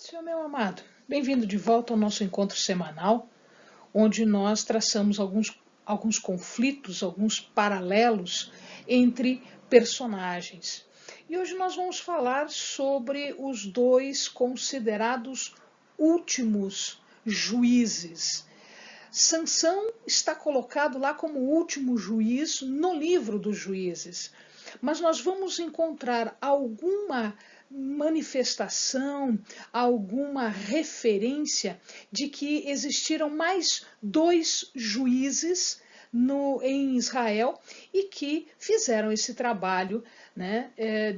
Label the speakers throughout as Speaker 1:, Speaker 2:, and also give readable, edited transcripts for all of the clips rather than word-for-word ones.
Speaker 1: Senhor meu amado, bem-vindo de volta ao nosso encontro semanal, onde nós traçamos alguns conflitos, alguns paralelos entre personagens. E hoje nós vamos falar sobre os dois considerados últimos juízes. Sansão está colocado lá como último juiz no livro dos juízes, mas nós vamos encontrar alguma manifestação, alguma referência de que existiram mais dois juízes em Israel e que fizeram esse trabalho, né,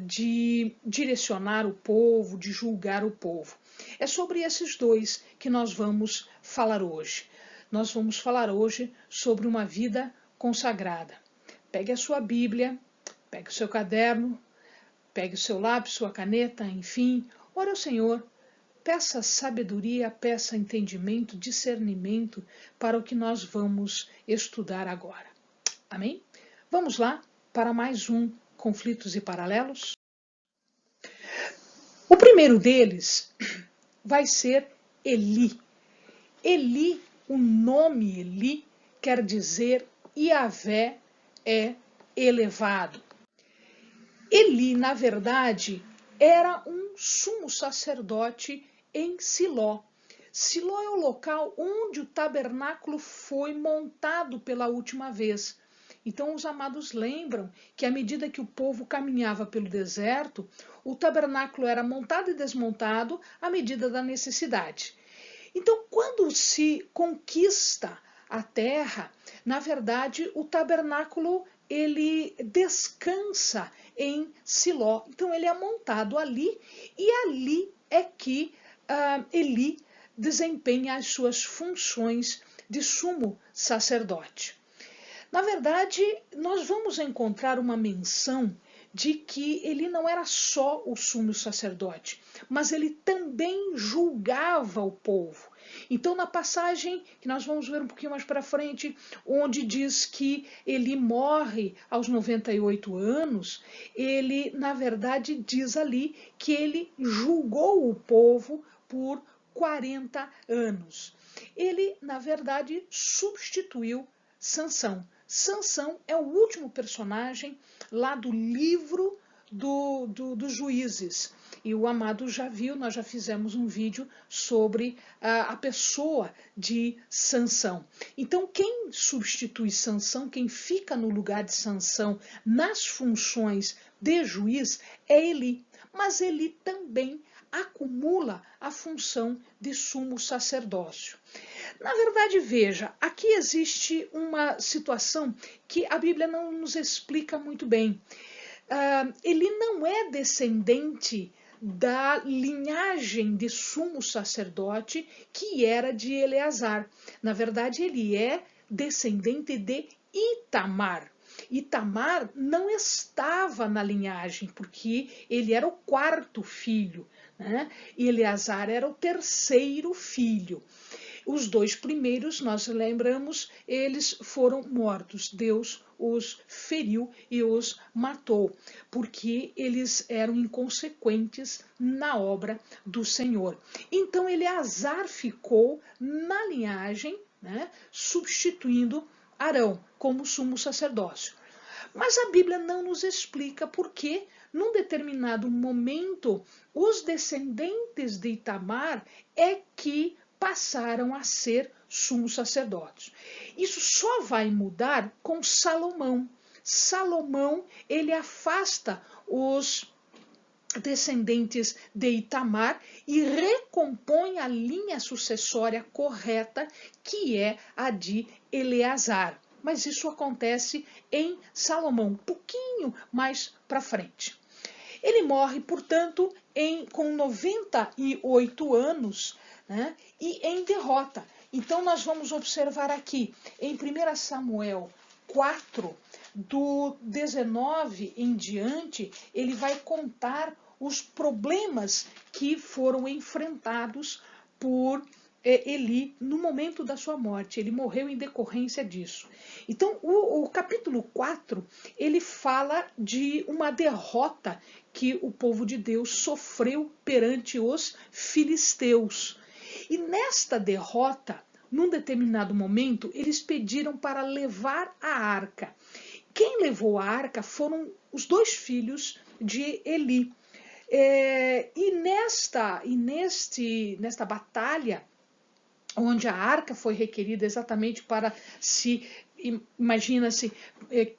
Speaker 1: de direcionar o povo, de julgar o povo. É sobre esses dois que nós vamos falar hoje. Nós vamos falar hoje sobre uma vida consagrada. Pegue a sua Bíblia, pegue o seu caderno, pegue o seu lápis, sua caneta, enfim, ore ao Senhor, peça sabedoria, peça entendimento, discernimento para o que nós vamos estudar agora. Amém? Vamos lá para mais um Conflitos e Paralelos. O primeiro deles vai ser Eli. Eli, o nome Eli, quer dizer Yahvé é elevado. Eli, na verdade, era um sumo sacerdote em Siló. Siló é o local onde o tabernáculo foi montado pela última vez. Então, os amados lembram que à medida que o povo caminhava pelo deserto, o tabernáculo era montado e desmontado à medida da necessidade. Então, quando se conquista a terra, na verdade, o tabernáculo ele descansa em Siló. Então, ele é montado ali e ali é que Eli desempenha as suas funções de sumo sacerdote. Na verdade, nós vamos encontrar uma menção de que ele não era só o sumo sacerdote, mas ele também julgava o povo. Então, na passagem que nós vamos ver um pouquinho mais para frente, onde diz que ele morre aos 98 anos, ele, na verdade, diz ali que ele julgou o povo por 40 anos. Ele, na verdade, substituiu Sansão. Sansão é o último personagem lá do livro dos juízes. E o amado já viu, nós já fizemos um vídeo sobre a pessoa de Sansão. Então, quem substitui Sansão, quem fica no lugar de Sansão nas funções de juiz é Eli. Mas Eli também acumula a função de sumo sacerdócio. Na verdade, veja, aqui existe uma situação que a Bíblia não nos explica muito bem. Ele não é descendente da linhagem de sumo sacerdote que era de Eleazar. Na verdade, ele é descendente de Itamar. Itamar não estava na linhagem, porque ele era o quarto filho, né? E Eleazar era o terceiro filho. Os dois primeiros, nós lembramos, eles foram mortos. Deus os feriu e os matou, porque eles eram inconsequentes na obra do Senhor. Então, Eleazar ficou na linhagem, né, substituindo Arão como sumo sacerdócio. Mas a Bíblia não nos explica por que, num determinado momento, os descendentes de Itamar é que passaram a ser sumos sacerdotes. Isso só vai mudar com Salomão. Salomão, ele afasta os descendentes de Itamar e recompõe a linha sucessória correta, que é a de Eleazar. Mas isso acontece em Salomão, um pouquinho mais para frente. Ele morre, portanto, com 98 anos, né, e em derrota. Então, nós vamos observar aqui, em 1 Samuel 4, do 19 em diante, ele vai contar os problemas que foram enfrentados por Eli no momento da sua morte. Ele morreu em decorrência disso. Então, o capítulo 4, ele fala de uma derrota que o povo de Deus sofreu perante os filisteus. E nesta derrota, num determinado momento, eles pediram para levar a arca. Quem levou a arca foram os 2 filhos de Eli. Nesta batalha, onde a arca foi requerida exatamente para imagina-se,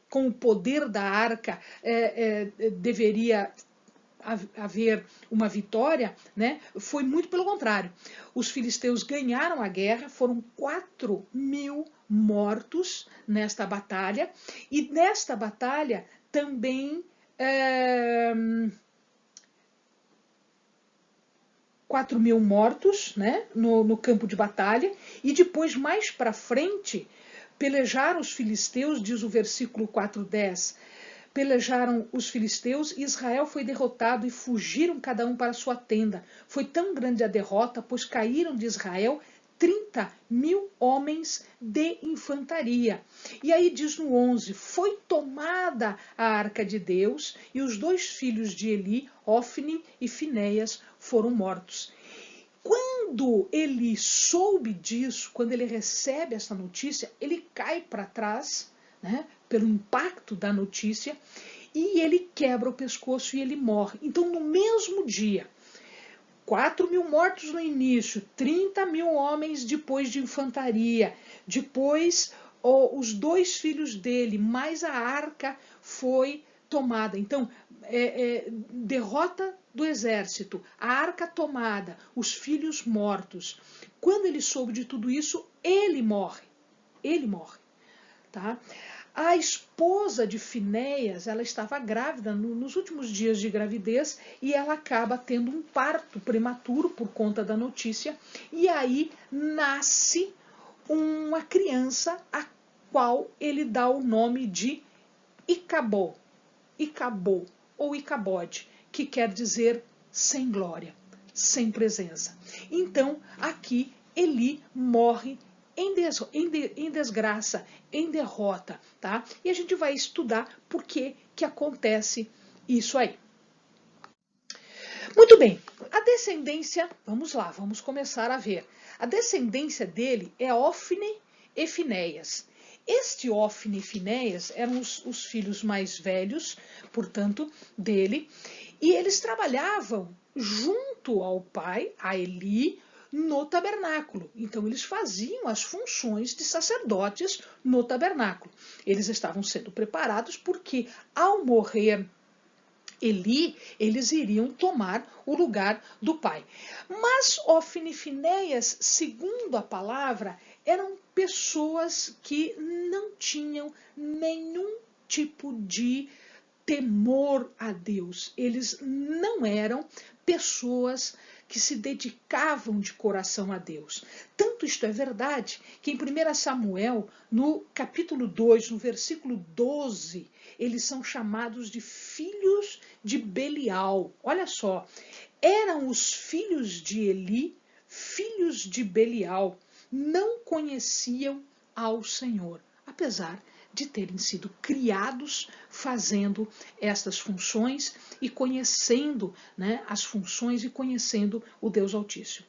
Speaker 1: com o poder da arca, deveria haver uma vitória, né? Foi muito pelo contrário. Os filisteus ganharam a guerra, foram 4.000 mortos nesta batalha, e nesta batalha também 4.000 mortos, né, no campo de batalha, e depois, mais para frente, pelejaram os filisteus, diz o versículo 4:10, pelejaram os filisteus e Israel foi derrotado e fugiram cada um para sua tenda. Foi tão grande a derrota, pois caíram de Israel 30.000 homens de infantaria. E aí diz no 11, foi tomada a arca de Deus e os 2 filhos de Eli, Ofni e Finéias, foram mortos. Quando Eli soube disso, quando ele recebe essa notícia, ele cai para trás, né, pelo impacto da notícia, e ele quebra o pescoço e ele morre. Então, no mesmo dia, 4.000 mortos no início, 30.000 homens depois de infantaria, depois os 2 filhos dele, mais a arca foi tomada. Então, derrota do exército, a arca tomada, os filhos mortos. Quando ele soube de tudo isso, ele morre. Ele morre. Tá? A esposa de Finéias, ela estava grávida nos últimos dias de gravidez e ela acaba tendo um parto prematuro por conta da notícia, e aí nasce uma criança a qual ele dá o nome de Icabod, ou Icabode, que quer dizer sem glória, sem presença. Então, aqui Eli morre em desgraça, em derrota, tá? E a gente vai estudar por que acontece isso aí. Muito bem, a descendência, vamos lá, vamos começar a ver. A descendência dele é Ofni e Finéias. Este Ofni e Finéias eram os filhos mais velhos, portanto, dele, e eles trabalhavam junto ao pai, a Eli, no tabernáculo. Então, eles faziam as funções de sacerdotes no tabernáculo. Eles estavam sendo preparados porque, ao morrer Eli, eles iriam tomar o lugar do pai. Mas Ofni e Finéias, segundo a palavra, eram pessoas que não tinham nenhum tipo de temor a Deus. Eles não eram pessoas que se dedicavam de coração a Deus. Tanto isto é verdade que em 1 Samuel, no capítulo 2, no versículo 12, eles são chamados de filhos de Belial. Olha só, eram os filhos de Eli, filhos de Belial, não conheciam ao Senhor, apesar de terem sido criados fazendo estas funções e conhecendo, né, as funções e conhecendo o Deus Altíssimo.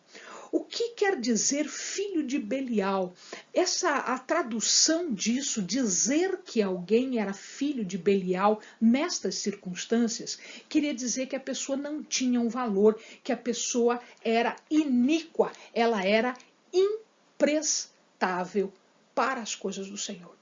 Speaker 1: O que quer dizer filho de Belial? A tradução disso, dizer que alguém era filho de Belial nestas circunstâncias, queria dizer que a pessoa não tinha um valor, que a pessoa era iníqua, ela era imprestável para as coisas do Senhor.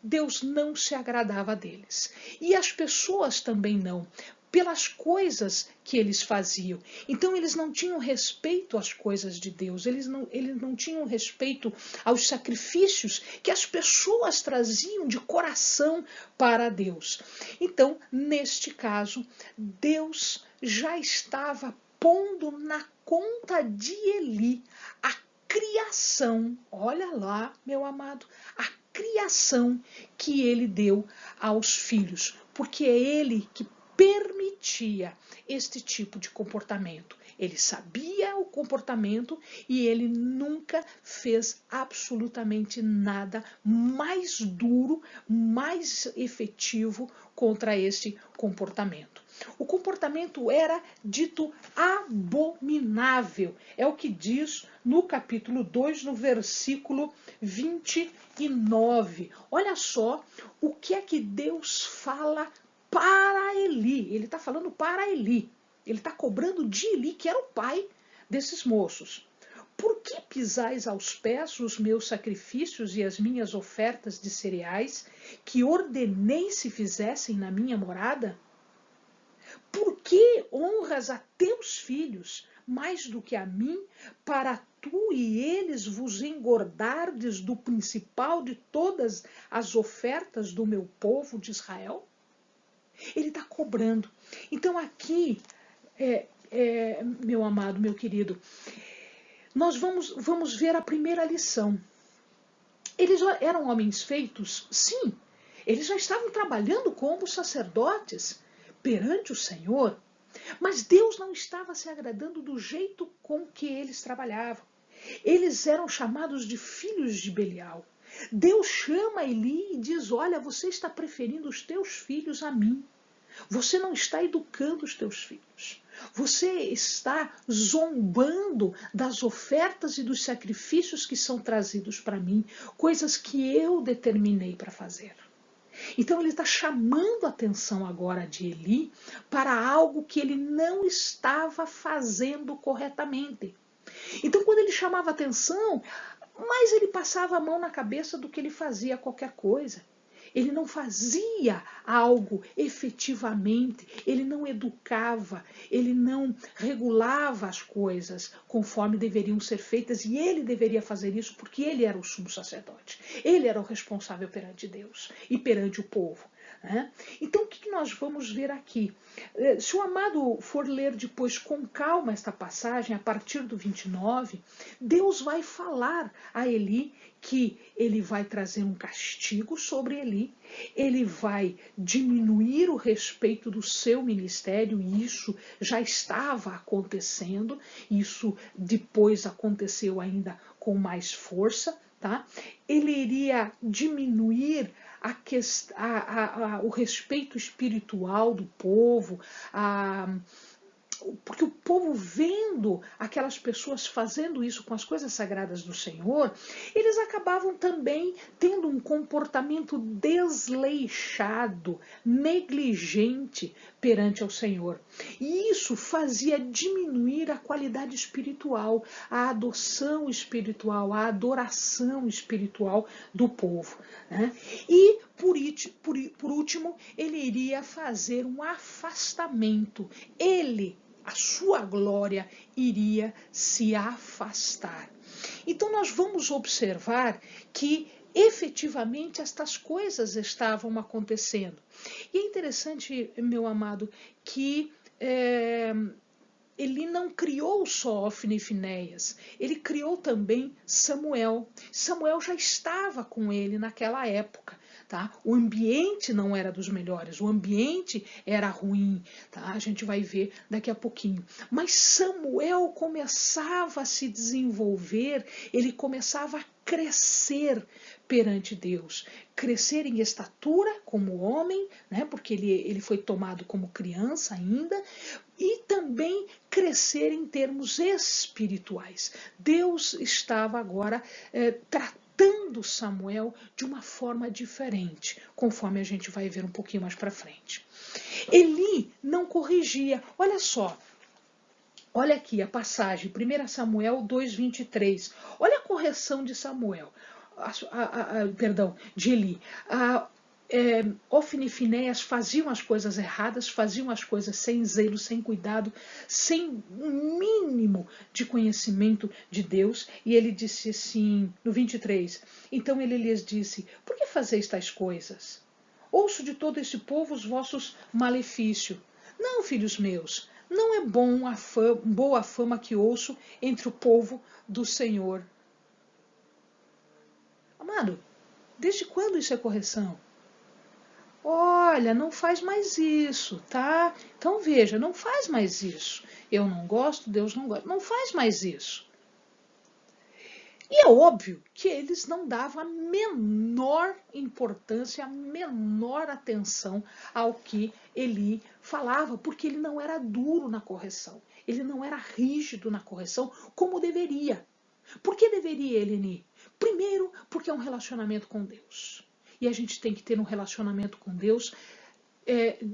Speaker 1: Deus não se agradava deles. E as pessoas também não, pelas coisas que eles faziam. Então, eles não tinham respeito às coisas de Deus, eles não tinham respeito aos sacrifícios que as pessoas traziam de coração para Deus. Então, neste caso, Deus já estava pondo na conta de Eli a criação, olha lá, meu amado, a criação que ele deu aos filhos, porque é ele que permitia este tipo de comportamento. Ele sabia o comportamento e ele nunca fez absolutamente nada mais duro, mais efetivo contra este comportamento. O comportamento era dito abominável. É o que diz no capítulo 2, no versículo 29. Olha só o que é que Deus fala para Eli. Ele está falando para Eli. Ele está cobrando de Eli, que era o pai desses moços. Por que pisais aos pés os meus sacrifícios e as minhas ofertas de cereais, que ordenei se fizessem na minha morada? Por que honras a teus filhos mais do que a mim, para tu e eles vos engordardes do principal de todas as ofertas do meu povo de Israel? Ele está cobrando. Então aqui, meu amado, meu querido, nós vamos ver a primeira lição. Eles já eram homens feitos? Sim. Eles já estavam trabalhando como sacerdotes perante o Senhor. Mas Deus não estava se agradando do jeito com que eles trabalhavam. Eles eram chamados de filhos de Belial. Deus chama Eli e diz: olha, você está preferindo os teus filhos a mim. Você não está educando os teus filhos. Você está zombando das ofertas e dos sacrifícios que são trazidos para mim, coisas que eu determinei para fazer. Então ele está chamando a atenção agora de Eli para algo que ele não estava fazendo corretamente. Então quando ele chamava a atenção, mais ele passava a mão na cabeça do que ele fazia qualquer coisa. Ele não fazia algo efetivamente, ele não educava, ele não regulava as coisas conforme deveriam ser feitas, e ele deveria fazer isso porque ele era o sumo sacerdote. Ele era o responsável perante Deus e perante o povo. Então, o que nós vamos ver aqui? Se o amado for ler depois com calma esta passagem, a partir do 29, Deus vai falar a Eli que ele vai trazer um castigo sobre Eli, ele vai diminuir o respeito do seu ministério, e isso já estava acontecendo, isso depois aconteceu ainda com mais força. Tá? Ele iria diminuir o respeito espiritual do povo, porque o povo, vendo aquelas pessoas fazendo isso com as coisas sagradas do Senhor, eles acabavam também tendo um comportamento desleixado, negligente perante ao Senhor. E isso fazia diminuir a qualidade espiritual, a adoção espiritual, a adoração espiritual do povo. E, por último, ele iria fazer um afastamento. A sua glória iria se afastar. Então nós vamos observar que efetivamente estas coisas estavam acontecendo. E é interessante, meu amado, que ele não criou só Ofni e Finéias, ele criou também Samuel. Samuel já estava com ele naquela época. Tá? O ambiente não era dos melhores, o ambiente era ruim, tá? A gente vai ver daqui a pouquinho. Mas Samuel começava a se desenvolver, ele começava a crescer perante Deus, crescer em estatura como homem, né? Porque ele foi tomado como criança ainda, e também crescer em termos espirituais. Deus estava agora tratando Samuel de uma forma diferente, conforme a gente vai ver um pouquinho mais para frente. Eli não corrigia. Olha só, olha aqui a passagem, 1 Samuel 2:23. Olha a correção de Samuel, de Eli. Ofni e Finéias faziam as coisas erradas, faziam as coisas sem zelo, sem cuidado, sem um mínimo de conhecimento de Deus. E ele disse assim, no 23, então ele lhes disse: por que fazeis tais coisas? Ouço de todo este povo os vossos malefícios. Não, filhos meus, não é boa a fama que ouço entre o povo do Senhor. Amado, desde quando isso é correção? Olha, não faz mais isso, tá? Então veja, não faz mais isso. Eu não gosto, Deus não gosta. Não faz mais isso. E é óbvio que eles não davam a menor importância, a menor atenção ao que Eli falava, porque ele não era duro na correção, ele não era rígido na correção como deveria. Por que deveria ele ir? Primeiro, porque é um relacionamento com Deus. E a gente tem que ter um relacionamento com Deus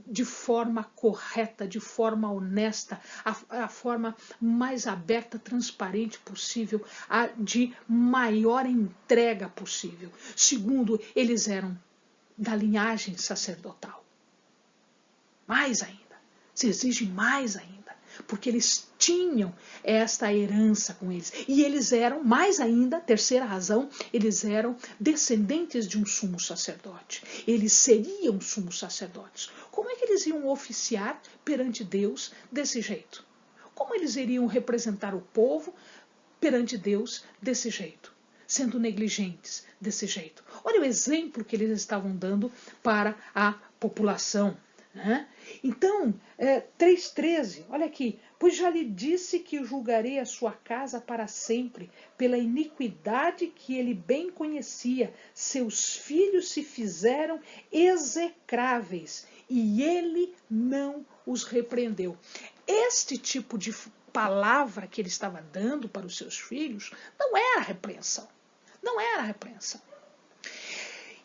Speaker 1: de forma correta, de forma honesta, a forma mais aberta, transparente possível, a de maior entrega possível. Segundo, eles eram da linhagem sacerdotal. Mais ainda, se exige mais ainda, porque eles tinham esta herança com eles. E eles eram, mais ainda, terceira razão, eles eram descendentes de um sumo sacerdote. Eles seriam sumos sacerdotes. Como é que eles iam oficiar perante Deus desse jeito? Como eles iriam representar o povo perante Deus desse jeito? Sendo negligentes desse jeito. Olha o exemplo que eles estavam dando para a população. Né? Então, 3,13, olha aqui. Pois já lhe disse que julgarei a sua casa para sempre, pela iniquidade que ele bem conhecia. Seus filhos se fizeram execráveis, e ele não os repreendeu. Este tipo de palavra que ele estava dando para os seus filhos não era repreensão. Não era repreensão.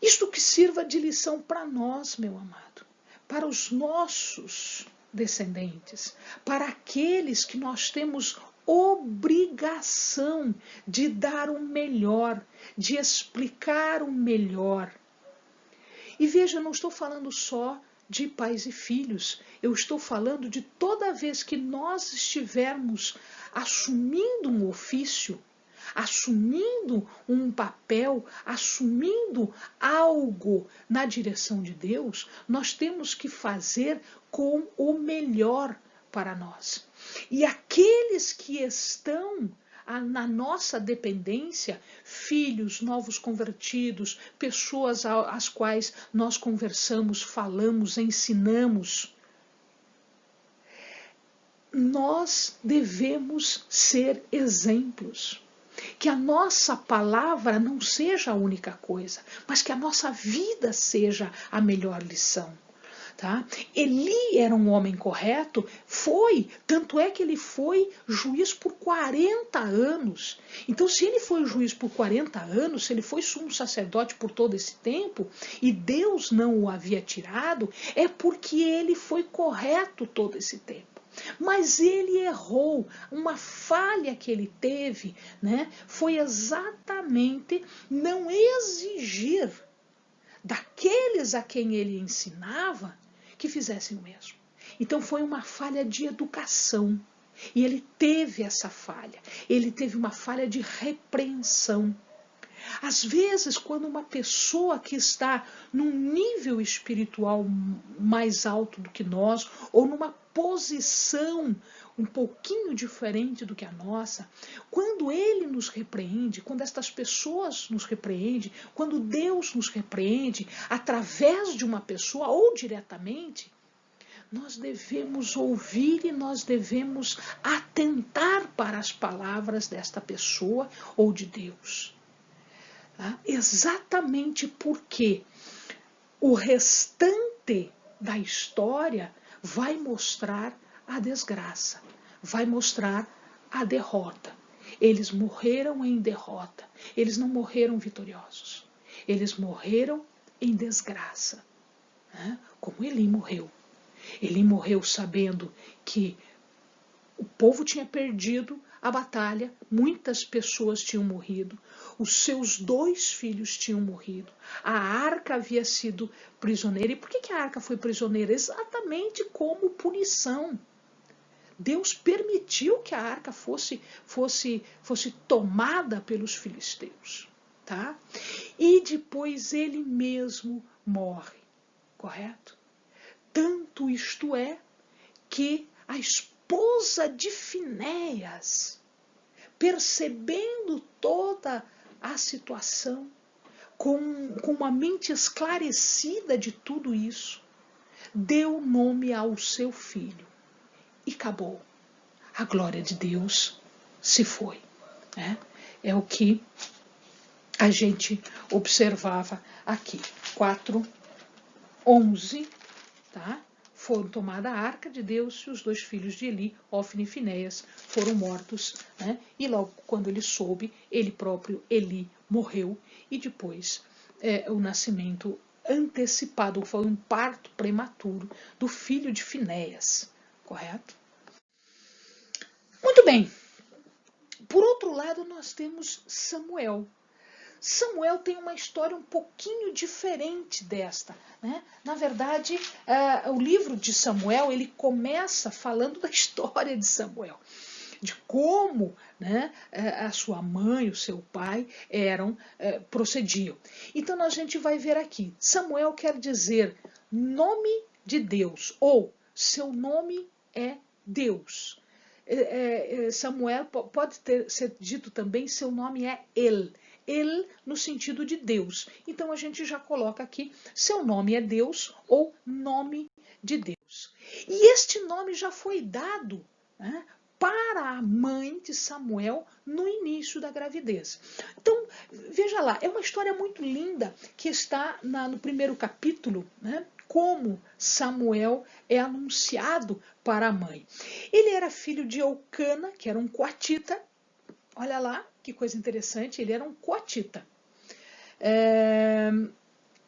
Speaker 1: Isto que sirva de lição para nós, meu amado, para os nossos descendentes, para aqueles que nós temos obrigação de dar o melhor, de explicar o melhor. E veja, eu não estou falando só de pais e filhos, eu estou falando de toda vez que nós estivermos assumindo um ofício, assumindo um papel, assumindo algo na direção de Deus, nós temos que fazer com o melhor para nós. E aqueles que estão na nossa dependência, filhos, novos convertidos, pessoas às quais nós conversamos, falamos, ensinamos, nós devemos ser exemplos. Que a nossa palavra não seja a única coisa, mas que a nossa vida seja a melhor lição. Tá? Eli era um homem correto, tanto é que ele foi juiz por 40 anos. Então, se ele foi juiz por 40 anos, se ele foi sumo sacerdote por todo esse tempo, e Deus não o havia tirado, é porque ele foi correto todo esse tempo. Mas ele errou. Uma falha que ele teve, né, foi exatamente não exigir daqueles a quem ele ensinava que fizessem o mesmo. Então foi uma falha de educação. E ele teve essa falha. Ele teve uma falha de repreensão. Às vezes, quando uma pessoa que está num nível espiritual mais alto do que nós, ou numa posição um pouquinho diferente do que a nossa, quando ele nos repreende, quando estas pessoas nos repreendem, quando Deus nos repreende, através de uma pessoa ou diretamente, nós devemos ouvir e nós devemos atentar para as palavras desta pessoa ou de Deus. Exatamente porque o restante da história vai mostrar a desgraça, vai mostrar a derrota. Eles morreram em derrota, eles não morreram vitoriosos, eles morreram em desgraça, como Eli morreu. Eli morreu sabendo que o povo tinha perdido a batalha, muitas pessoas tinham morrido, os seus 2 filhos tinham morrido, a arca havia sido prisioneira. E por que a arca foi prisioneira? Exatamente como punição. Deus permitiu que a arca fosse tomada pelos filisteus. Tá? E depois ele mesmo morre, correto? Tanto isto é que a esposa de Finéias, percebendo toda a situação, com uma mente esclarecida de tudo isso, deu nome ao seu filho. E acabou. A glória de Deus se foi. Né? É o que a gente observava aqui. 4:11, tá? Foram tomada a arca de Deus e os 2 filhos de Eli, Ofni e Finéias, foram mortos. Né? E logo quando ele soube, ele próprio, Eli, morreu. E depois o nascimento antecipado, foi um parto prematuro do filho de Finéias. Correto? Muito bem. Por outro lado, nós temos Samuel. Samuel tem uma história um pouquinho diferente desta. Né? Na verdade, o livro de Samuel, ele começa falando da história de Samuel, de como, né, a sua mãe, o seu pai procediam. Então a gente vai ver aqui, Samuel quer dizer nome de Deus, ou seu nome é Deus. Samuel pode ser dito também, seu nome é El no sentido de Deus. Então a gente já coloca aqui, seu nome é Deus ou nome de Deus. E este nome já foi dado, né, para a mãe de Samuel no início da gravidez. Então, veja lá, é uma história muito linda que está no primeiro capítulo, né, como Samuel é anunciado para a mãe. Ele era filho de Eucana, que era um coatita. Olha lá, que coisa interessante, ele era um coatita.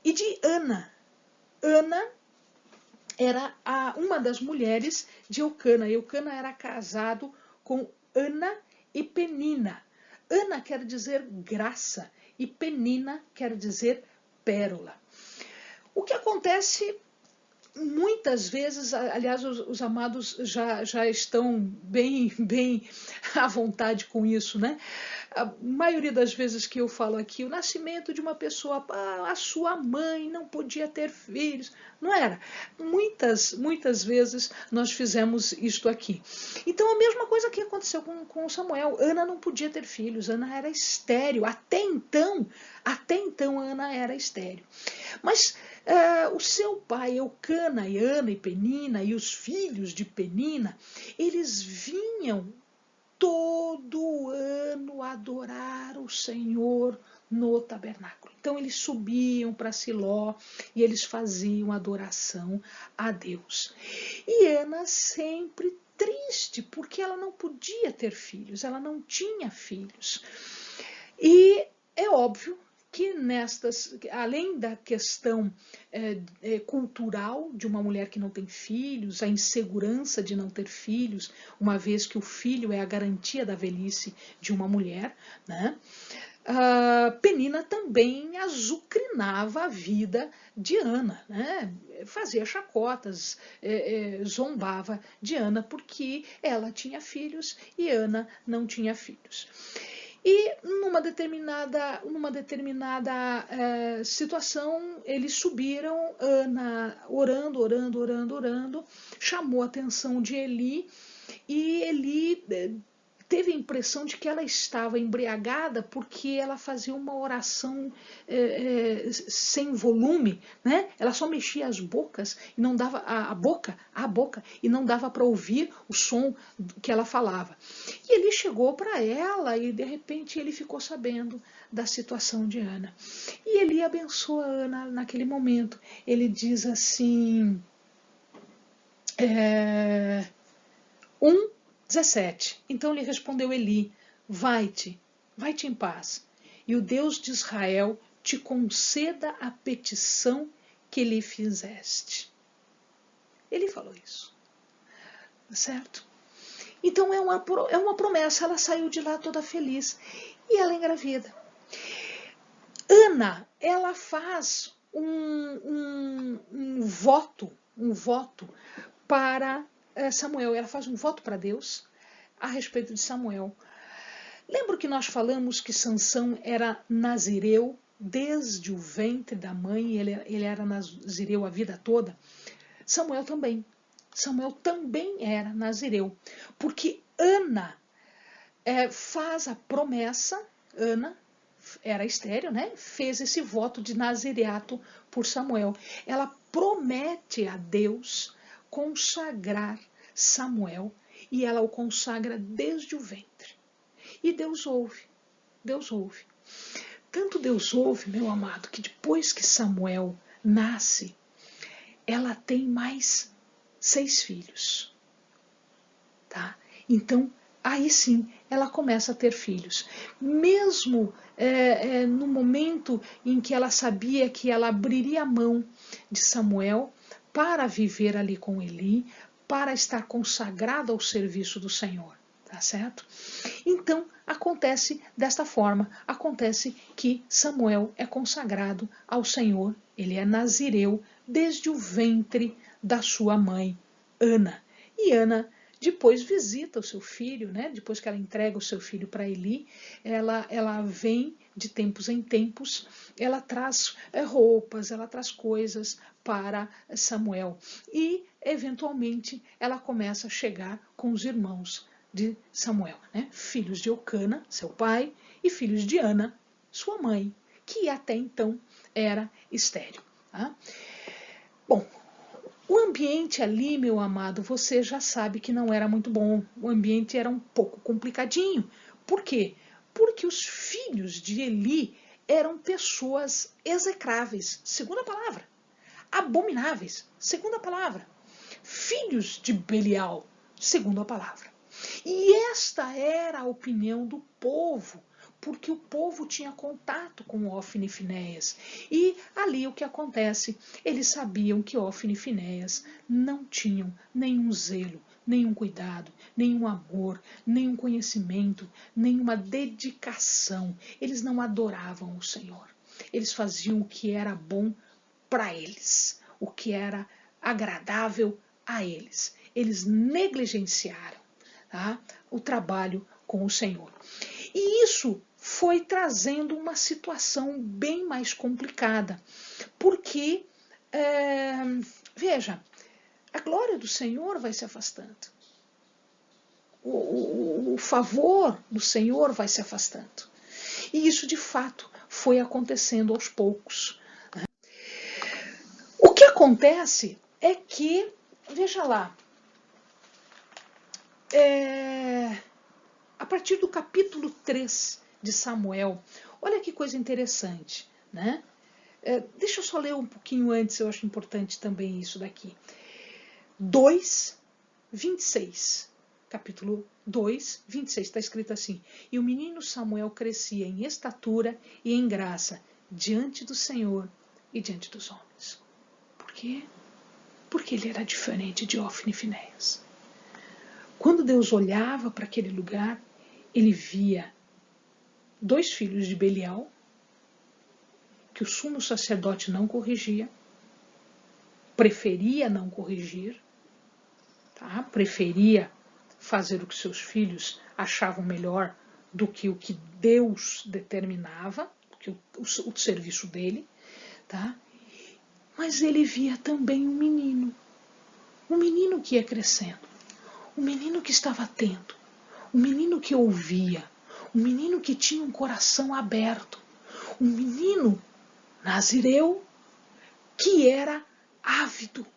Speaker 1: E de Ana. Ana era uma das mulheres de Eucana. Eucana era casado com Ana e Penina. Ana quer dizer graça e Penina quer dizer pérola. O que acontece muitas vezes, aliás, os amados já estão bem à vontade com isso, né? A maioria das vezes que eu falo aqui, o nascimento de uma pessoa, a sua mãe não podia ter filhos, não era? Muitas vezes nós fizemos isto aqui. Então, a mesma coisa que aconteceu com Samuel. Ana não podia ter filhos, Ana era estéril. Até então Ana era estéril. Mas o seu pai, Eucana, e Ana e Penina, e os filhos de Penina, eles vinham todo ano adorar o Senhor no tabernáculo. Então eles subiam para Siló e eles faziam adoração a Deus. E Ana sempre triste, porque ela não podia ter filhos, ela não tinha filhos. E é óbvio que além da questão cultural de uma mulher que não tem filhos, a insegurança de não ter filhos, uma vez que o filho é a garantia da velhice de uma mulher, né? Penina também azucrinava a vida de Ana, né? Fazia chacotas, zombava de Ana porque ela tinha filhos e Ana não tinha filhos. E numa determinada situação, eles subiram, Ana orando, chamou a atenção de Eli, e Eli teve a impressão de que ela estava embriagada porque ela fazia uma oração sem volume, né? Ela só mexia as bocas e não dava a boca e não dava para ouvir o som que ela falava. E ele chegou para ela e de repente ele ficou sabendo da situação de Ana. E ele abençoa Ana naquele momento. Ele diz assim, 17. Então lhe respondeu Eli, vai-te em paz, e o Deus de Israel te conceda a petição que lhe fizeste. Ele falou isso, certo? Então é uma promessa, ela saiu de lá toda feliz, e ela engravida. Ana, ela faz um voto para Samuel, ela faz um voto para Deus a respeito de Samuel. Lembra que nós falamos que Sansão era nazireu desde o ventre da mãe, ele era nazireu a vida toda? Samuel também era nazireu, porque Ana faz a promessa, era estéril, né? Fez esse voto de nazireato por Samuel. Ela promete a Deus consagrar Samuel e ela o consagra desde o ventre. E Deus ouve, Deus ouve. Tanto Deus ouve, meu amado, que depois que Samuel nasce, ela tem mais 6 filhos. Tá? Então, aí sim, ela começa a ter filhos. Mesmo no momento em que ela sabia que ela abriria a mão de Samuel para viver ali com Eli, para estar consagrada ao serviço do Senhor. Tá certo? Então, acontece desta forma, acontece que Samuel é consagrado ao Senhor, ele é nazireu desde o ventre da sua mãe, Ana. E Ana depois visita o seu filho, né? Depois que ela entrega o seu filho para Eli, ela vem de tempos em tempos, ela traz roupas, ela traz coisas para Samuel. E, eventualmente, ela começa a chegar com os irmãos de Samuel, né? Filhos de Eucana, seu pai, e filhos de Ana, sua mãe, que até então era estéril. Tá? Bom, o ambiente ali, meu amado, você já sabe que não era muito bom. O ambiente era um pouco complicadinho. Por quê? Porque os filhos de Eli eram pessoas execráveis, segundo a palavra. Abomináveis, segundo a palavra. Filhos de Belial, segundo a palavra. E esta era a opinião do povo, porque o povo tinha contato com Ofni e Finéias. E ali o que acontece? Eles sabiam que Ofni e Finéias não tinham nenhum zelo, nenhum cuidado, nenhum amor, nenhum conhecimento, nenhuma dedicação. Eles não adoravam o Senhor. Eles faziam o que era bom para eles, o que era agradável a eles. Eles negligenciaram, tá, o trabalho com o Senhor. E isso foi trazendo uma situação bem mais complicada, porque, veja, a glória do Senhor vai se afastando, o favor do Senhor vai se afastando. E isso, de fato, foi acontecendo aos poucos. Né? O que acontece é que, veja lá, a partir do capítulo 3 de Samuel, olha que coisa interessante, né? Deixa eu só ler um pouquinho antes, eu acho importante também isso daqui. 2, 26. Capítulo 2, 26, está escrito assim: E o menino Samuel crescia em estatura e em graça diante do Senhor e diante dos homens. Por quê? Porque ele era diferente de Ofni e Finéias. Quando Deus olhava para aquele lugar, ele via 2 filhos de Belial, que o sumo sacerdote não corrigia, preferia não corrigir, tá? Preferia fazer o que seus filhos achavam melhor do que o que Deus determinava, o serviço dele. Tá? Mas ele via também um menino que ia crescendo, um menino que estava atento, um menino que ouvia, um menino que tinha um coração aberto, um menino nazireu que era ávido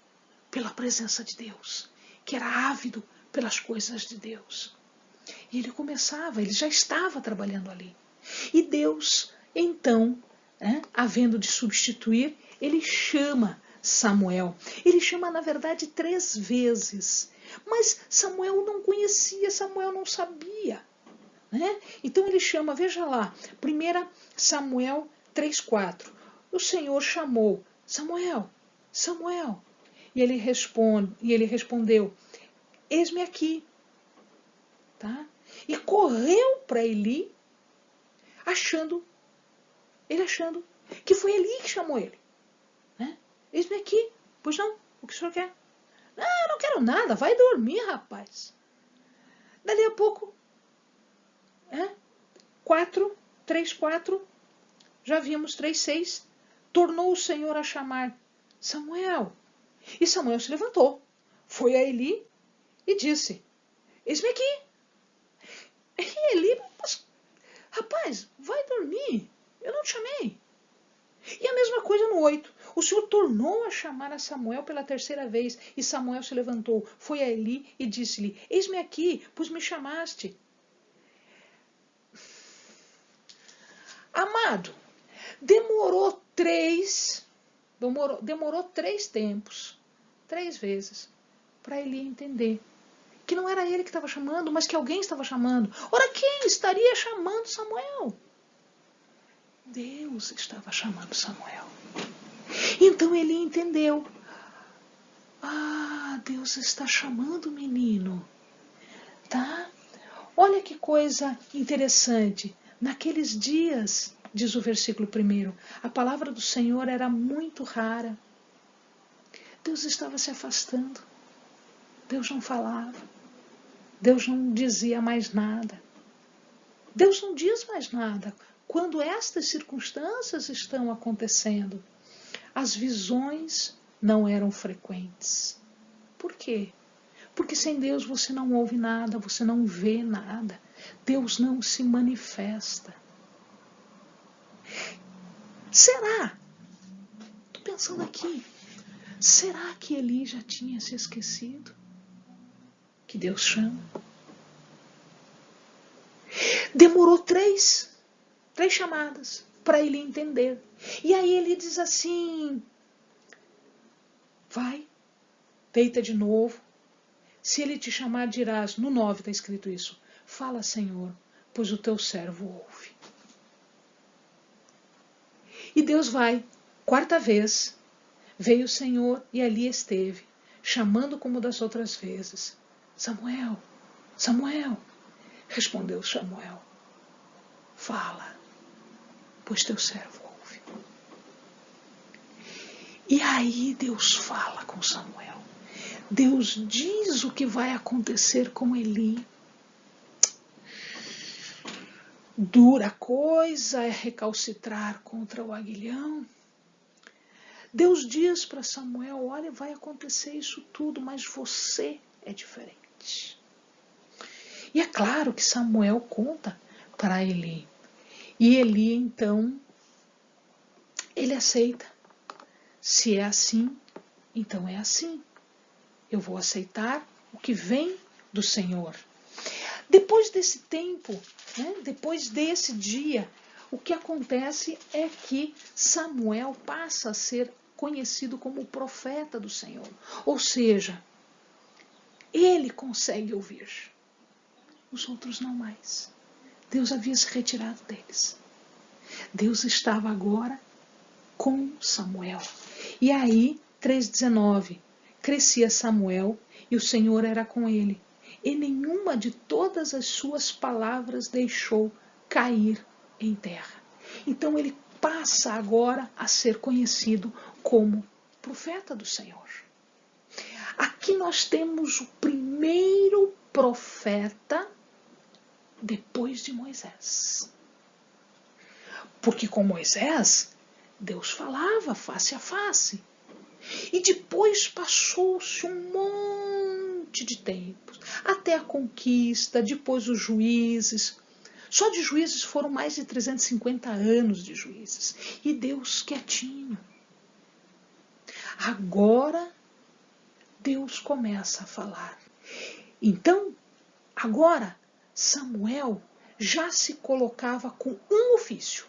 Speaker 1: pela presença de Deus, que era ávido pelas coisas de Deus. E ele já estava trabalhando ali. E Deus, então, havendo de substituir, ele chama Samuel. Ele chama, na verdade, 3 vezes. Mas Samuel não conhecia, Samuel não sabia. Né? Então ele chama, veja lá, 1 Samuel 3,4. O Senhor chamou, Samuel, Samuel. E ele respondeu, eis-me aqui. Tá? E correu para Eli, achando que foi Eli que chamou ele. Né? Eis-me aqui. Pois não, o que o senhor quer? Não, não quero nada, vai dormir, rapaz. Dali a pouco, 3:4, já vimos 3:6, tornou o Senhor a chamar Samuel. E Samuel se levantou, foi a Eli e disse, eis-me aqui. E Eli, rapaz, vai dormir. Eu não te chamei. E a mesma coisa no 8. O Senhor tornou a chamar a Samuel pela terceira vez, e Samuel se levantou, foi a Eli e disse-lhe: Eis-me aqui, pois me chamaste. Amado, demorou três tempos, 3 vezes, para Eli entender que não era ele que estava chamando, mas que alguém estava chamando. Ora, quem estaria chamando Samuel? Deus estava chamando Samuel. Então ele entendeu. Ah, Deus está chamando o menino. Tá? Olha que coisa interessante. Naqueles dias, diz o versículo 1, a palavra do Senhor era muito rara. Deus estava se afastando. Deus não falava. Deus não dizia mais nada. Deus não diz mais nada quando estas circunstâncias estão acontecendo. As visões não eram frequentes. Por quê? Porque sem Deus você não ouve nada, você não vê nada. Deus não se manifesta. Será? Estou pensando aqui. Será que Eli já tinha se esquecido que Deus chama? Demorou três chamadas para ele entender. E aí ele diz assim: vai, deita de novo. Se ele te chamar, dirás, no 9 está escrito isso: fala, Senhor, pois o teu servo ouve. E Deus vai, 4ª vez, veio o Senhor e ali esteve, chamando como das outras vezes: Samuel, Samuel. Respondeu Samuel: fala, pois teu servo ouve. E aí Deus fala com Samuel. Deus diz o que vai acontecer com Eli. Dura coisa é recalcitrar contra o aguilhão. Deus diz para Samuel: olha, vai acontecer isso tudo, mas você é diferente. E é claro que Samuel conta para Eli. E Eli, então, ele aceita. Se é assim, então é assim. Eu vou aceitar o que vem do Senhor. Depois desse tempo, depois desse dia, o que acontece é que Samuel passa a ser conhecido como o profeta do Senhor. Ou seja, ele consegue ouvir. Os outros não mais. Deus havia se retirado deles. Deus estava agora com Samuel. E aí, 3,19, crescia Samuel e o Senhor era com ele. E nenhuma de todas as suas palavras deixou cair em terra. Então ele passa agora a ser conhecido como profeta do Senhor. Aqui nós temos o primeiro profeta depois de Moisés. Porque com Moisés, Deus falava face a face. E depois passou-se um monte de tempos, até a conquista, depois os juízes. Só de juízes foram mais de 350 anos de juízes. E Deus quietinho. Agora, Deus começa a falar. Então, agora, Samuel já se colocava com um ofício,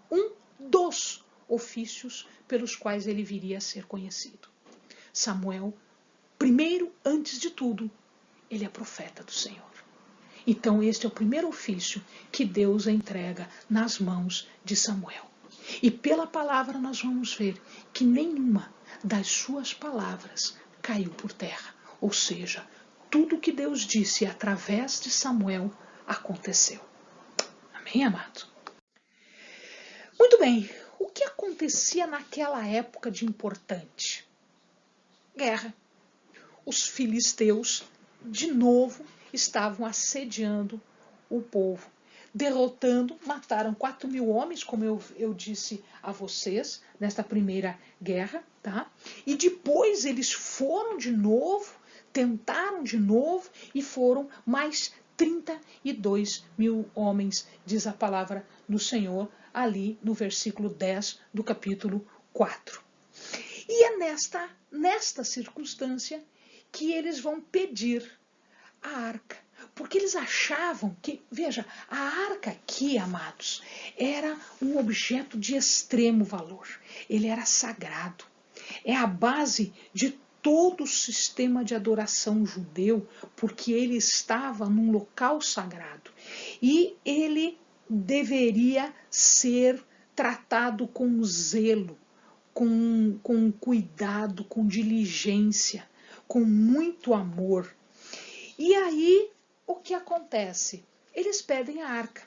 Speaker 1: um dos ofícios pelos quais ele viria a ser conhecido. Samuel, primeiro, antes de tudo, ele é profeta do Senhor. Então este é o primeiro ofício que Deus entrega nas mãos de Samuel. E pela palavra nós vamos ver que nenhuma das suas palavras caiu por terra. Ou seja, tudo que Deus disse através de Samuel aconteceu. Amém, amado? Muito bem, o que acontecia naquela época de importante? Guerra. Os filisteus, de novo, estavam assediando o povo. Derrotando, mataram 4.000 homens, como eu disse a vocês, nesta primeira guerra. Tá? E depois eles foram de novo, tentaram de novo, e foram mais 32.000 homens, diz a palavra do Senhor, ali no versículo 10 do capítulo 4. E é nesta circunstância que eles vão pedir a arca. Porque eles achavam que, veja, a arca aqui, amados, era um objeto de extremo valor. Ele era sagrado. É a base de todo o sistema de adoração judeu, porque ele estava num local sagrado. E ele deveria ser tratado com zelo, com cuidado, com diligência, com muito amor. E aí, o que acontece? Eles pedem a arca.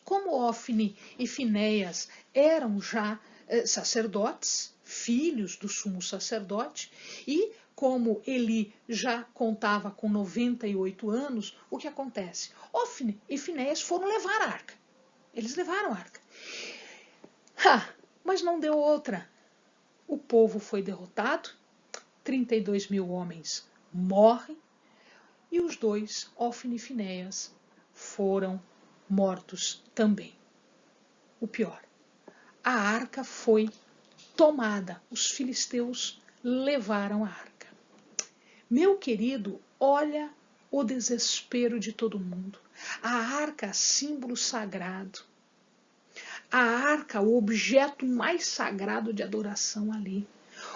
Speaker 1: Como Ofni e Finéias eram já sacerdotes, filhos do sumo sacerdote, e como ele já contava com 98 anos, o que acontece? Ofni e Finéias foram levar a arca. Eles levaram a arca. Mas não deu outra. O povo foi derrotado, 32.000 homens morrem, e os dois, Ofni e Finéias, foram mortos também. O pior, a arca foi tomada, os filisteus levaram a arca. Meu querido, olha o desespero de todo mundo. A arca, símbolo sagrado. A arca, o objeto mais sagrado de adoração ali,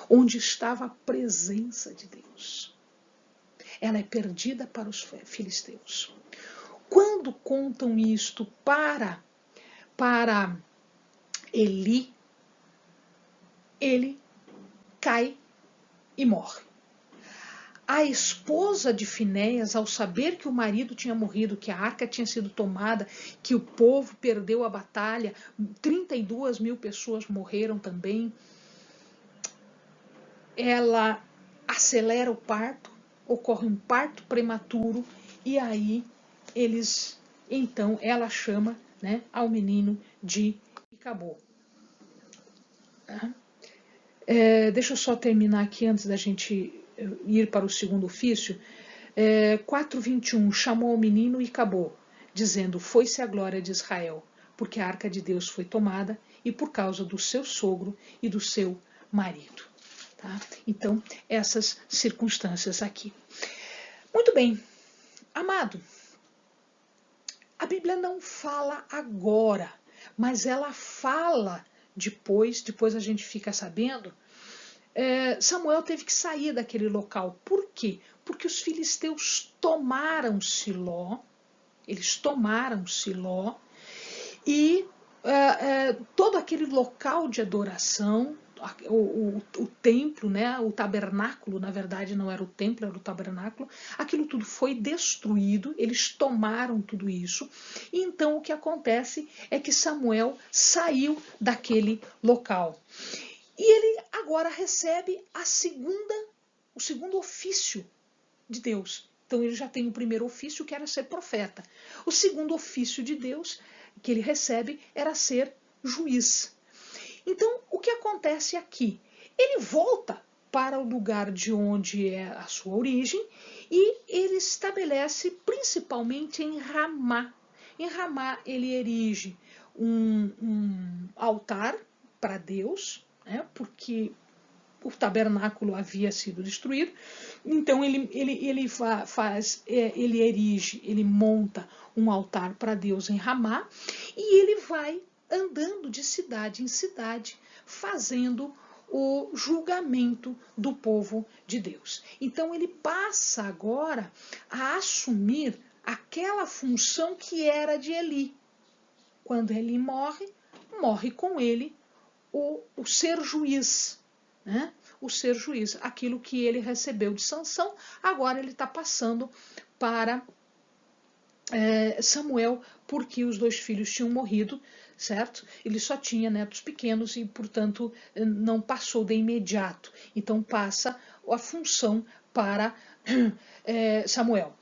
Speaker 1: onde estava a presença de Deus. Ela é perdida para os filisteus. Quando contam isto para Eli, ele cai e morre. A esposa de Finéias, ao saber que o marido tinha morrido, que a arca tinha sido tomada, que o povo perdeu a batalha, 32.000 pessoas morreram também, ela acelera o parto, ocorre um parto prematuro, e aí então ela chama, né, ao menino de Icabô. Deixa eu só terminar aqui antes da gente ir para o segundo ofício. 4:21, chamou o menino e acabou, dizendo, foi-se a glória de Israel, porque a arca de Deus foi tomada e por causa do seu sogro e do seu marido. Tá? Então, essas circunstâncias aqui. Muito bem, amado, a Bíblia não fala agora, mas ela fala depois a gente fica sabendo, Samuel teve que sair daquele local. Por quê? Porque os filisteus tomaram Siló, eles tomaram Siló, e todo aquele local de adoração, o templo, né, o tabernáculo, na verdade não era o templo, era o tabernáculo, aquilo tudo foi destruído, eles tomaram tudo isso, e então o que acontece é que Samuel saiu daquele local. E ele agora recebe o segundo ofício de Deus. Então ele já tem o primeiro ofício, que era ser profeta. O segundo ofício de Deus que ele recebe era ser juiz. Então o que acontece aqui? Ele volta para o lugar de onde é a sua origem e ele estabelece principalmente em Ramá. Em Ramá ele erige um altar para Deus, porque o tabernáculo havia sido destruído, então ele monta um altar para Deus em Ramá e ele vai andando de cidade em cidade, fazendo o julgamento do povo de Deus. Então ele passa agora a assumir aquela função que era de Eli. Quando Eli morre com ele o ser juiz, né? O ser juiz, aquilo que ele recebeu de Sansão, agora ele está passando para Samuel, porque os dois filhos tinham morrido, certo? Ele só tinha netos pequenos e, portanto, não passou de imediato. Então passa a função para Samuel.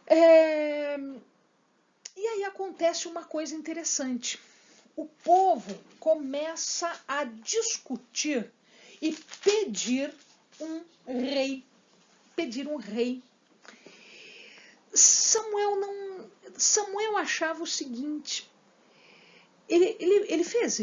Speaker 1: E aí acontece uma coisa interessante. O povo começa a discutir e pedir um rei. Samuel achava o seguinte, ele fez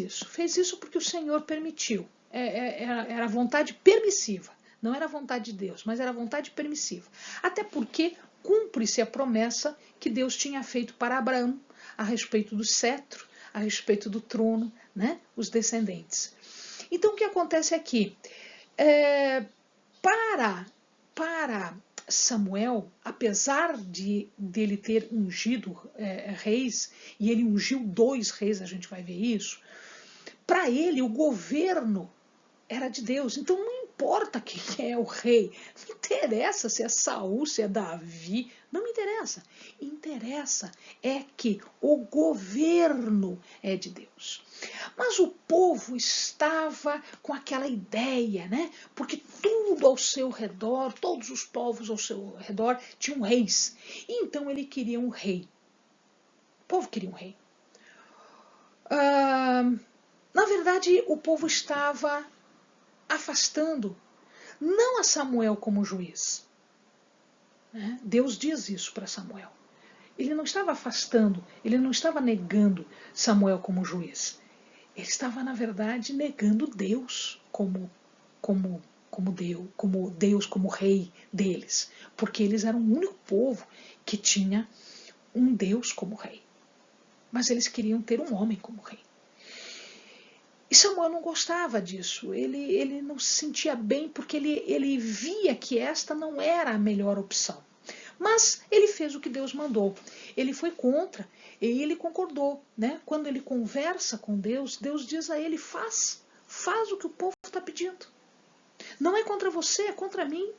Speaker 1: isso porque o Senhor permitiu, era a vontade permissiva, não era a vontade de Deus, mas era a vontade permissiva, até porque cumpre-se a promessa que Deus tinha feito para Abraão a respeito do cetro, a respeito do trono, né, os descendentes. Então o que acontece aqui? Para Samuel, apesar dele ter ungido reis, e ele ungiu 2 reis, a gente vai ver isso, para ele o governo era de Deus. Então não importa quem é o rei, não interessa se é Saul, se é Davi, não me interessa. Interessa é que o governo é de Deus. Mas o povo estava com aquela ideia, né? Porque tudo ao seu redor, todos os povos ao seu redor tinham reis. E então ele queria um rei. O povo queria um rei. Na verdade, o povo estava afastando, não a Samuel como juiz. Né? Deus diz isso para Samuel. Ele não estava afastando, ele não estava negando Samuel como juiz. Ele estava, na verdade, negando Deus como Deus, como rei deles. Porque eles eram o único povo que tinha um Deus como rei. Mas eles queriam ter um homem como rei. E Samuel não gostava disso, ele não se sentia bem porque ele via que esta não era a melhor opção. Mas ele fez o que Deus mandou. Ele foi contra e ele concordou. Né? Quando ele conversa com Deus, Deus diz a ele, faz o que o povo está pedindo. Não é contra você, é contra mim.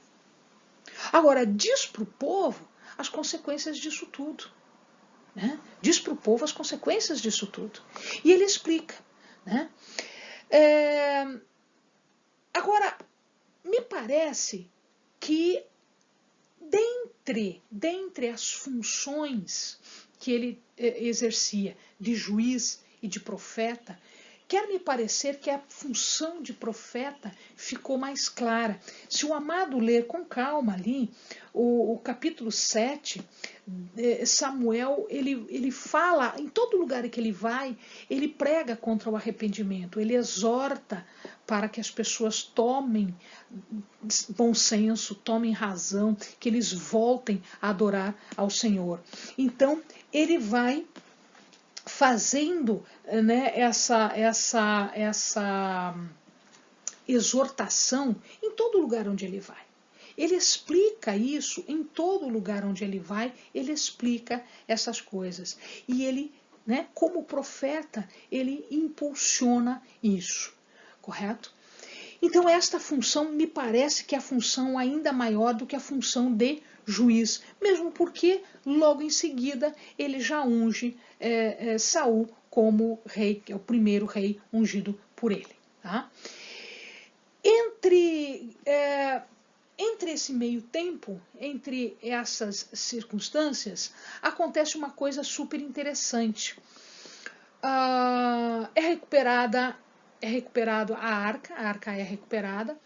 Speaker 1: Agora, diz para o povo as consequências disso tudo. Né? Diz para o povo as consequências disso tudo. E ele explica. Né? Agora, me parece que dentre as funções que ele exercia de juiz e de profeta, quer me parecer que a função de profeta ficou mais clara. Se o amado ler com calma ali, o capítulo 7, Samuel, ele fala, em todo lugar que ele vai, ele prega contra o arrependimento, ele exorta para que as pessoas tomem bom senso, tomem razão, que eles voltem a adorar ao Senhor. Então, ele vai fazendo, né, essa exortação em todo lugar onde ele vai. Ele explica isso em todo lugar onde ele vai, ele explica essas coisas. E ele, né, como profeta, ele impulsiona isso, correto? Então esta função me parece que é a função ainda maior do que a função de juiz, mesmo porque logo em seguida ele já unge Saul como rei, que é o primeiro rei ungido por ele. Tá? Entre esse meio tempo, entre essas circunstâncias, acontece uma coisa super interessante. É recuperado a arca é recuperada,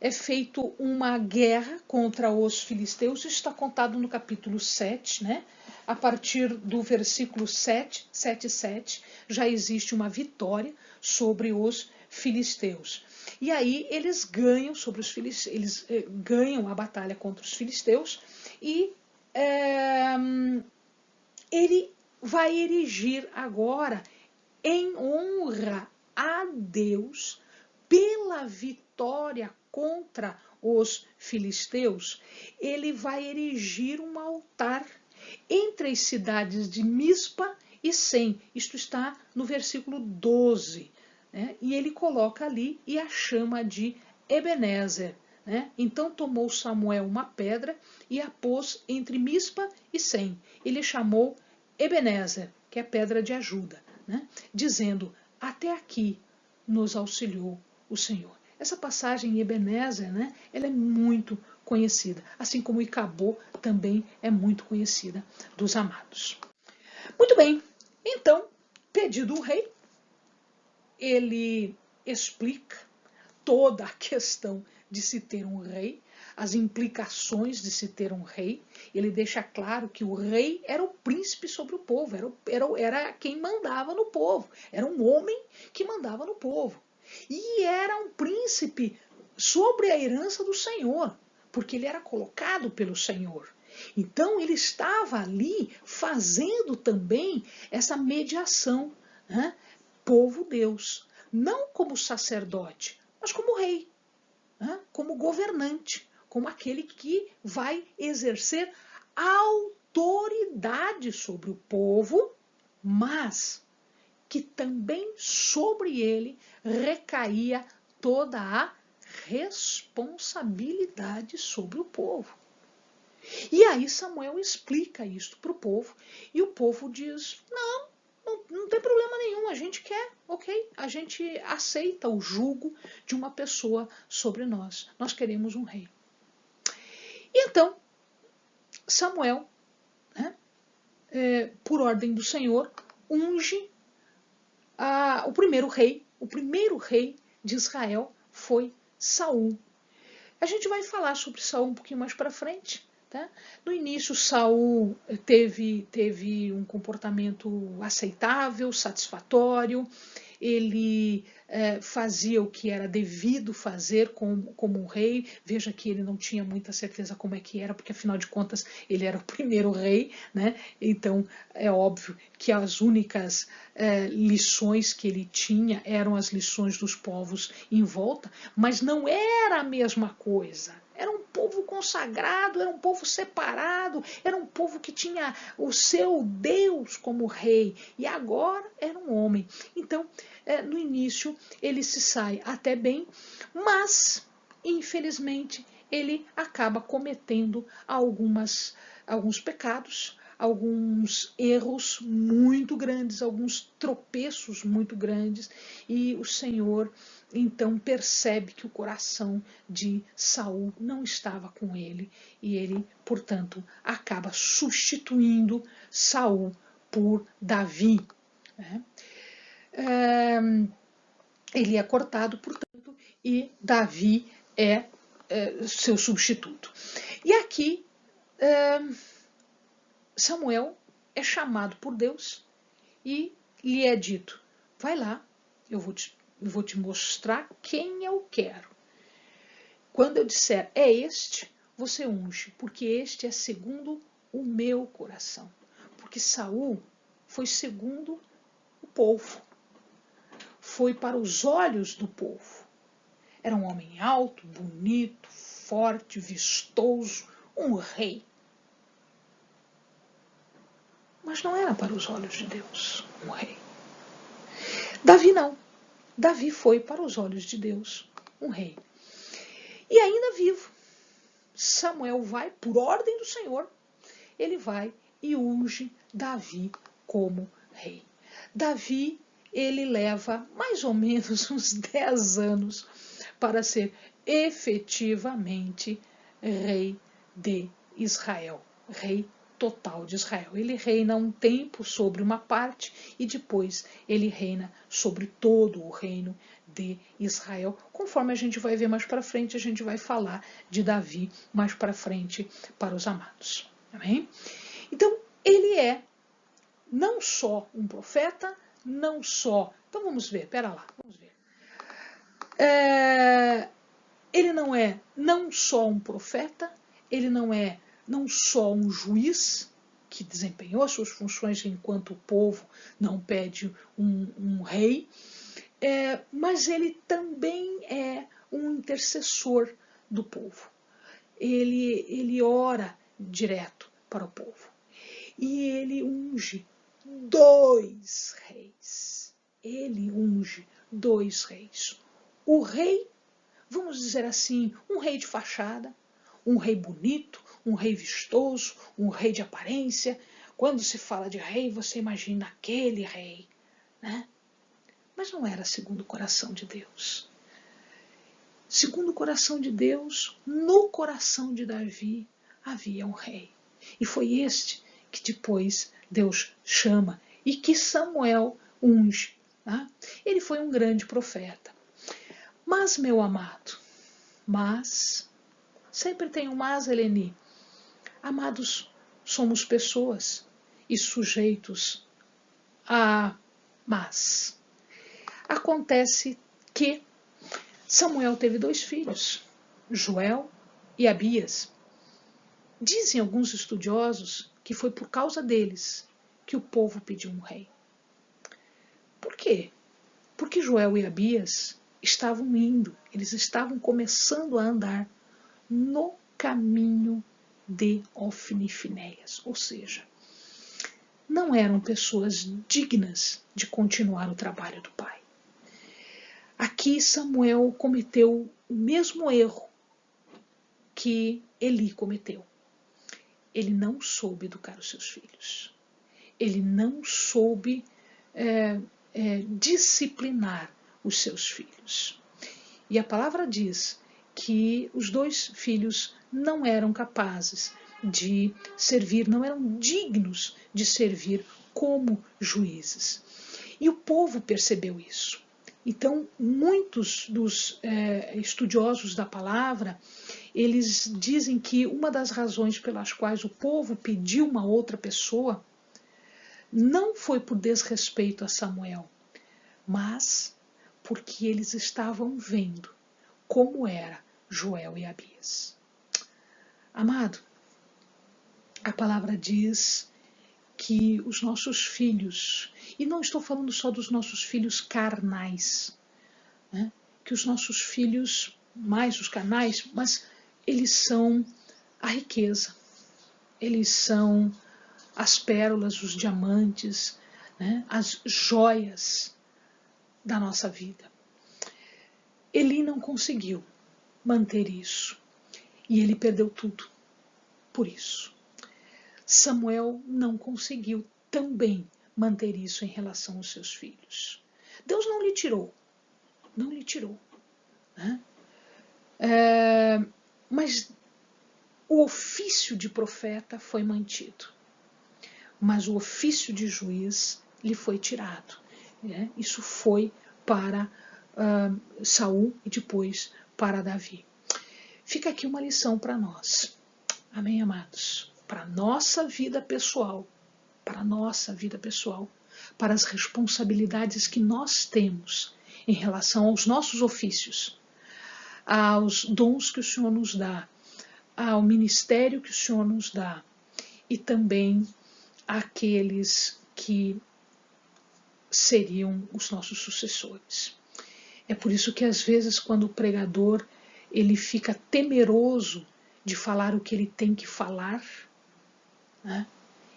Speaker 1: é feito uma guerra contra os filisteus, isso está contado no capítulo 7, né? A partir do versículo 7, já existe uma vitória sobre os filisteus. E aí eles ganham sobre os filisteus, eles ganham a batalha contra os filisteus e ele vai erigir agora em honra a Deus pela vitória contra os filisteus, ele vai erigir um altar entre as cidades de Mispa e Sem. Isto está no versículo 12. Né? E ele coloca ali e a chama de Ebenezer. Né? Então tomou Samuel uma pedra e a pôs entre Mispa e Sem. Ele chamou Ebenezer, que é pedra de ajuda, né? Dizendo, até aqui nos auxiliou o Senhor. Essa passagem em Ebenezer, né, ela é muito conhecida, assim como Icabô também é muito conhecida dos amados. Muito bem, então, pedido o rei, ele explica toda a questão de se ter um rei. as implicações de se ter um rei. Ele deixa claro que o rei era o príncipe sobre o povo, era quem mandava no povo, era um homem que mandava no povo. E era um príncipe sobre a herança do Senhor, porque ele era colocado pelo Senhor. Então ele estava ali fazendo também essa mediação, né? Povo-Deus, não como sacerdote, mas como rei, né? Como governante, como aquele que vai exercer autoridade sobre o povo, mas que também sobre ele recaía toda a responsabilidade sobre o povo. E aí Samuel explica isso para o povo, e o povo diz, não tem problema nenhum, a gente quer, ok, a gente aceita o jugo de uma pessoa sobre nós, nós queremos um rei. E então, Samuel, né, por ordem do Senhor, unge o primeiro rei de Israel foi Saul. A gente vai falar sobre Saul um pouquinho mais para frente. Tá? No início, Saul teve um comportamento aceitável, satisfatório, ele fazia o que era devido fazer como um rei. Veja que ele não tinha muita certeza como é que era, porque afinal de contas ele era o primeiro rei, né? Então é óbvio que as únicas lições que ele tinha eram as lições dos povos em volta, mas não era a mesma coisa. Era um povo consagrado, era um povo separado, era um povo que tinha o seu Deus como rei, e agora era um homem. Então, no início, ele se sai até bem, mas, infelizmente, ele acaba cometendo alguns pecados, alguns erros muito grandes, alguns tropeços muito grandes, e o Senhor então percebe que o coração de Saul não estava com ele, e ele, portanto, acaba substituindo Saul por Davi. Né? Ele é cortado, portanto, e Davi é seu substituto. E aqui Samuel é chamado por Deus e lhe é dito, vai lá, eu vou te mostrar quem eu quero. Quando eu disser é este, você unge, porque este é segundo o meu coração. Porque Saul foi segundo o povo, foi para os olhos do povo. Era um homem alto, bonito, forte, vistoso, um rei. Mas não era para os olhos de Deus um rei. Davi não. Davi foi para os olhos de Deus um rei. E ainda vivo, Samuel vai, por ordem do Senhor, ele vai e unge Davi como rei. Davi, ele leva mais ou menos uns 10 anos para ser efetivamente rei de Israel, rei total de Israel. Ele reina um tempo sobre uma parte e depois ele reina sobre todo o reino de Israel. Conforme a gente vai ver mais para frente, a gente vai falar de Davi mais para frente para os amados. Amém? Então, ele é não só um profeta, não só... Então vamos ver, pera lá, vamos ver. Ele não só um profeta, ele não só um juiz que desempenhou suas funções enquanto o povo não pede um rei, mas ele também é um intercessor do povo. Ele ora direto para o povo. E ele unge 2 reis. Ele unge 2 reis. O rei, vamos dizer assim, um rei de fachada, um rei bonito, um rei vistoso, um rei de aparência. Quando se fala de rei, você imagina aquele rei, né? Mas não era segundo o coração de Deus. Segundo o coração de Deus, no coração de Davi havia um rei. E foi este que depois Deus chama e que Samuel unge. Tá? Ele foi um grande profeta. Mas, meu amado, Sempre tem um mas, Eleni. Amados, somos pessoas e sujeitos a mas. Acontece que Samuel teve 2 filhos, Joel e Abias. Dizem alguns estudiosos que foi por causa deles que o povo pediu um rei. Por quê? Porque Joel e Abias estavam indo, eles estavam começando a andar no caminho de Ofni e Finéias, ou seja, não eram pessoas dignas de continuar o trabalho do pai. Aqui Samuel cometeu o mesmo erro que Eli cometeu. Ele não soube educar os seus filhos. Ele não soube disciplinar os seus filhos. E a palavra diz que os 2 filhos não eram capazes de servir, não eram dignos de servir como juízes. E o povo percebeu isso. Então, muitos dos estudiosos da palavra, eles dizem que uma das razões pelas quais o povo pediu uma outra pessoa não foi por desrespeito a Samuel, mas porque eles estavam vendo como era Joel e Abias. Amado, a palavra diz que os nossos filhos, e não estou falando só dos nossos filhos carnais, né? Que os nossos filhos, mais os carnais, mas eles são a riqueza, eles são as pérolas, os diamantes, né? As joias da nossa vida. Eli não conseguiu manter isso e ele perdeu tudo por isso. Samuel não conseguiu também manter isso em relação aos seus filhos. Deus não lhe tirou, né? Mas o ofício de profeta foi mantido, mas o ofício de juiz lhe foi tirado, né? Isso foi para Saul e depois para Davi. Fica aqui uma lição para nós, amém, amados? Para a nossa vida pessoal, para as responsabilidades que nós temos em relação aos nossos ofícios, aos dons que o Senhor nos dá, ao ministério que o Senhor nos dá e também àqueles que seriam os nossos sucessores. É por isso que às vezes quando o pregador ele fica temeroso de falar o que ele tem que falar, né?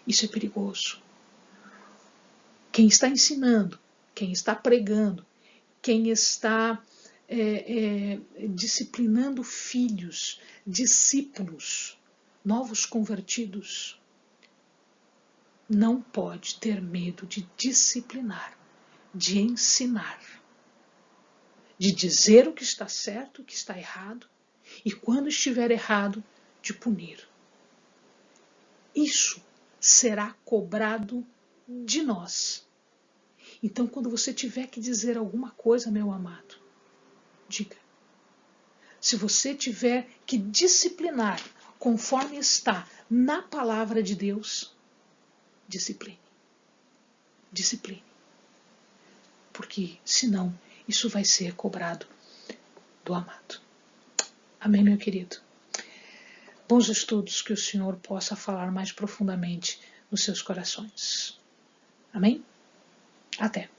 Speaker 1: Isso é perigoso. Quem está ensinando, quem está pregando, quem está disciplinando filhos, discípulos, novos convertidos, não pode ter medo de disciplinar, de ensinar, de dizer o que está certo, o que está errado, e quando estiver errado, de punir. Isso será cobrado de nós. Então, quando você tiver que dizer alguma coisa, meu amado, diga. Se você tiver que disciplinar conforme está na palavra de Deus, discipline. Discipline. Porque, senão, isso vai ser cobrado do amado. Amém, meu querido? Bons estudos, que o Senhor possa falar mais profundamente nos seus corações. Amém? Até!